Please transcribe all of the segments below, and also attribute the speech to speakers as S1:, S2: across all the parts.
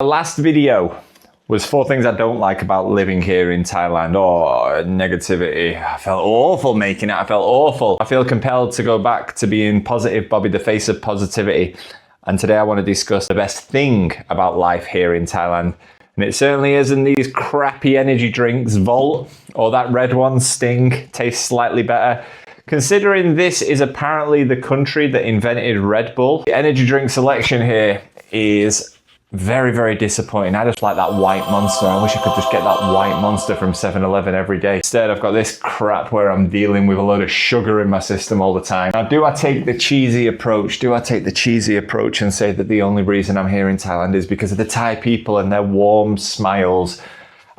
S1: last video was 4 things I don't like about living here in Thailand. Oh, negativity. I felt awful making it. I felt awful. I feel compelled to go back to being positive, Bobby, the face of positivity. And today I want to discuss the best thing about life here in Thailand. And it certainly isn't these crappy energy drinks, Volt, or that red one, Sting, tastes slightly better. Considering this is apparently the country that invented Red Bull, the energy drink selection here is very, very disappointing. I just like that white monster. I wish I could just get that white monster from 7-Eleven every day. Instead, I've got this crap where I'm dealing with a load of sugar in my system all the time. Now, do I take the cheesy approach? Do I take the cheesy approach and say that the only reason I'm here in Thailand is because of the Thai people and their warm smiles?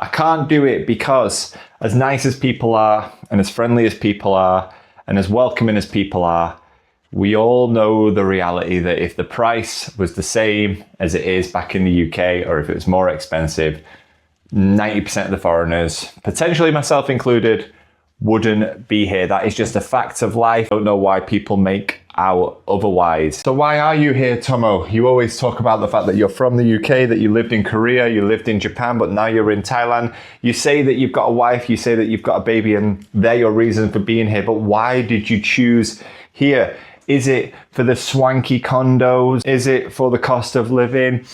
S1: I can't do it because as nice as people are, and as friendly as people are, and as welcoming as people are, we all know the reality that if the price was the same as it is back in the UK, or if it was more expensive, 90% of the foreigners, potentially myself included, wouldn't be here. That is just a fact of life. I don't know why people make out otherwise. So why are you here, Tomo? You always talk about the fact that you're from the UK, that you lived in Korea, you lived in Japan, but now you're in Thailand. You say that you've got a wife, you say that you've got a baby, and they're your reason for being here. But why did you choose here? Is it for the swanky condos? Is it for the cost of living?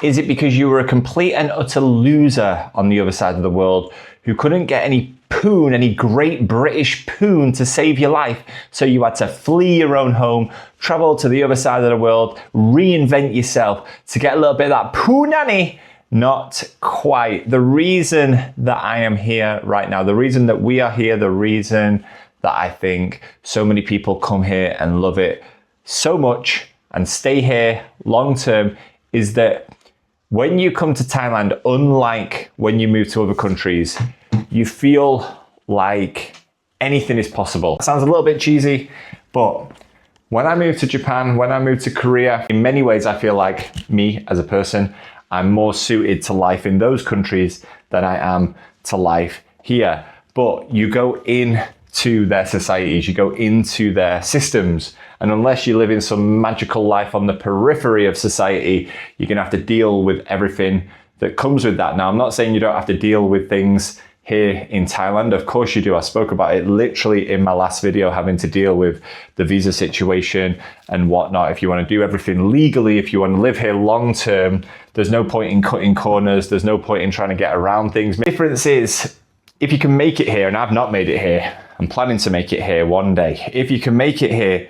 S1: Is it because you were a complete and utter loser on the other side of the world who couldn't get any poon, any great British poon to save your life? So you had to flee your own home, travel to the other side of the world, reinvent yourself to get a little bit of that poonanny? Not quite. The reason that I am here right now, the reason that we are here, the reason that I think so many people come here and love it so much and stay here long term is that when you come to Thailand, unlike when you move to other countries, you feel like anything is possible. It sounds a little bit cheesy, but when I moved to Japan, when I moved to Korea, in many ways I feel like me as a person, I'm more suited to life in those countries than I am to life here. But you go into their societies, you go into their systems, and unless you live in some magical life on the periphery of society, you're gonna have to deal with everything that comes with that. Now, I'm not saying you don't have to deal with things here in Thailand. Of course you do. I spoke about it literally in my last video, having to deal with the visa situation and whatnot. If you want to do everything legally, if you want to live here long term, there's no point in cutting corners. There's no point in trying to get around things. The difference is if you can make it here, and I've not made it here, I'm planning to make it here one day. If you can make it here,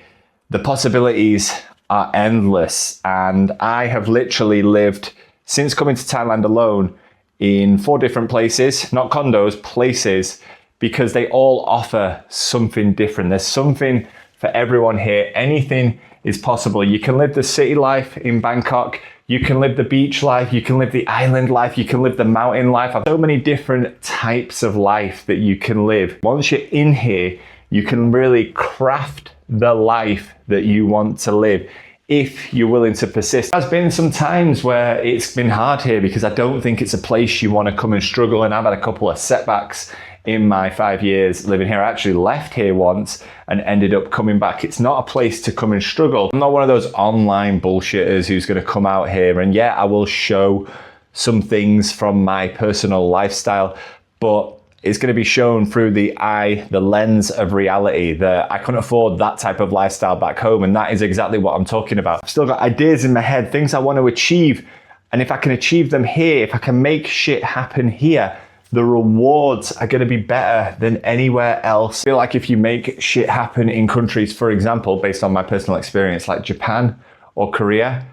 S1: the possibilities are endless. And I have literally lived, since coming to Thailand alone, in 4 different places, not condos, places, because they all offer something different. There's something for everyone here. Anything is possible. You can live the city life in Bangkok. You can live the beach life. You can live the island life. You can live the mountain life. So many different types of life that you can live. Once you're in here, you can really craft the life that you want to live if you're willing to persist. There's been some times where it's been hard here because I don't think it's a place you want to come and struggle, and I've had a couple of setbacks in my 5 years living here. I actually left here once and ended up coming back. It's not a place to come and struggle. I'm not one of those online bullshitters who's going to come out here and yeah, I will show some things from my personal lifestyle, but it's going to be shown through the lens of reality. That I couldn't afford that type of lifestyle back home, and that is exactly what I'm talking about. I've still got ideas in my head, things I want to achieve, and if I can achieve them here, if I can make shit happen here, the rewards are going to be better than anywhere else. I feel like if you make shit happen in countries, for example, based on my personal experience, like Japan or Korea,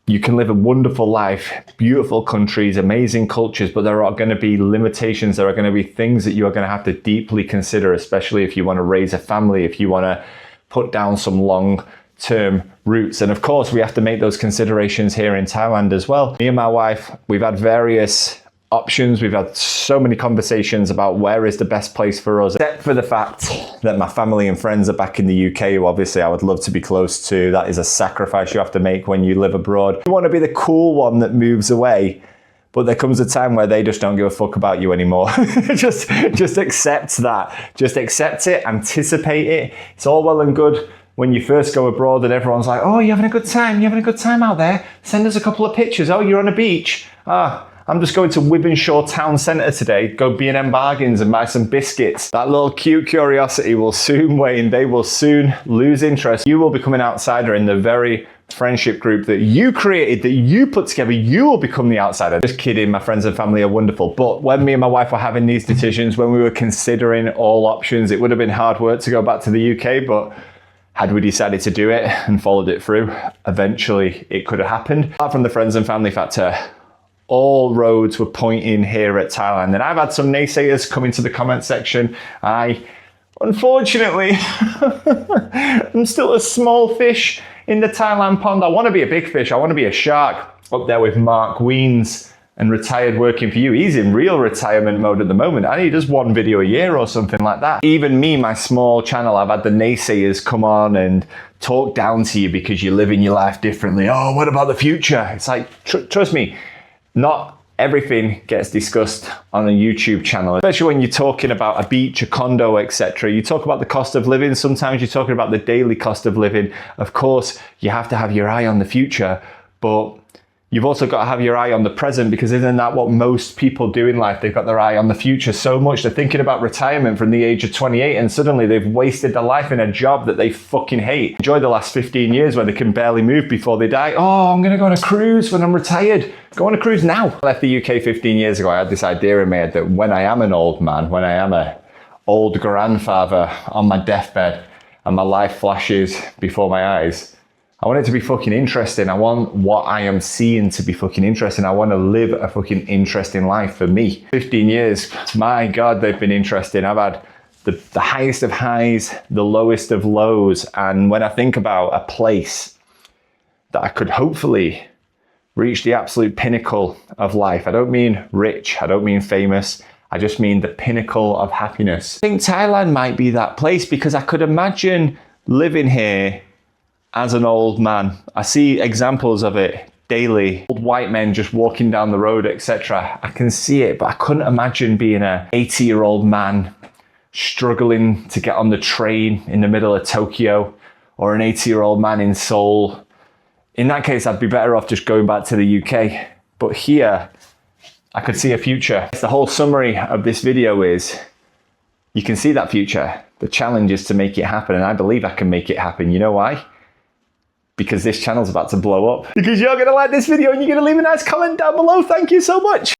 S1: you can live a wonderful life, beautiful countries, amazing cultures, but there are going to be limitations. There are going to be things that you are going to have to deeply consider, especially if you want to raise a family, if you want to put down some long-term roots. And of course, we have to make those considerations here in Thailand as well. Me and my wife, we've had various options. We've had so many conversations about where is the best place for us, except for the fact that my family and friends are back in the UK, who obviously I would love to be close to. That is a sacrifice you have to make when you live abroad. You want to be the cool one that moves away, but there comes a time where they just don't give a fuck about you anymore. just accept that. Just accept it, anticipate it. It's all well and good when you first go abroad and everyone's like, oh, you're having a good time? You're having a good time out there? Send us a couple of pictures. Oh, you're on a beach? I'm just going to Wythenshawe Town Centre today, go B&M Bargains and buy some biscuits. That little cute curiosity will soon wane. They will soon lose interest. You will become an outsider in the very friendship group that you created, that you put together. You will become the outsider. Just kidding, my friends and family are wonderful. But when me and my wife were having these decisions, when we were considering all options, it would have been hard work to go back to the UK, but had we decided to do it and followed it through, eventually it could have happened. Apart from the friends and family factor, all roads were pointing here at Thailand. And I've had some naysayers come into the comment section. Unfortunately, I'm still a small fish in the Thailand pond. I want to be a big fish. I want to be a shark up there with Mark Weens and retired working for you. He's in real retirement mode at the moment. And he does one video a year or something like that. Even me, my small channel, I've had the naysayers come on and talk down to you because you're living your life differently. Oh, what about the future? It's like, trust me, not everything gets discussed on a YouTube channel, especially when you're talking about a beach, a condo, etc. You talk about the cost of living. Sometimes you're talking about the daily cost of living. Of course, you have to have your eye on the future, but you've also got to have your eye on the present, because isn't that what most people do in life? They've got their eye on the future so much. They're thinking about retirement from the age of 28 and suddenly they've wasted their life in a job that they fucking hate. Enjoy the last 15 years where they can barely move before they die. Oh, I'm gonna go on a cruise when I'm retired. Go on a cruise now. I left the UK 15 years ago. I had this idea in my head that when I am an old man, when I am an old grandfather on my deathbed and my life flashes before my eyes, I want it to be fucking interesting. I want what I am seeing to be fucking interesting. I want to live a fucking interesting life for me. 15 years, my God, they've been interesting. I've had the highest of highs, the lowest of lows. And when I think about a place that I could hopefully reach the absolute pinnacle of life, I don't mean rich, I don't mean famous, I just mean the pinnacle of happiness. I think Thailand might be that place, because I could imagine living here as an old man. I see examples of it daily. Old white men just walking down the road, etc. I can see it, but I couldn't imagine being an 80-year-old man struggling to get on the train in the middle of Tokyo, or an 80-year-old man in Seoul. In that case, I'd be better off just going back to the UK. But here, I could see a future. The whole summary of this video is, you can see that future. The challenge is to make it happen, and I believe I can make it happen. You know why? Because this channel's about to blow up. Because you're gonna like this video and you're gonna leave a nice comment down below. Thank you so much.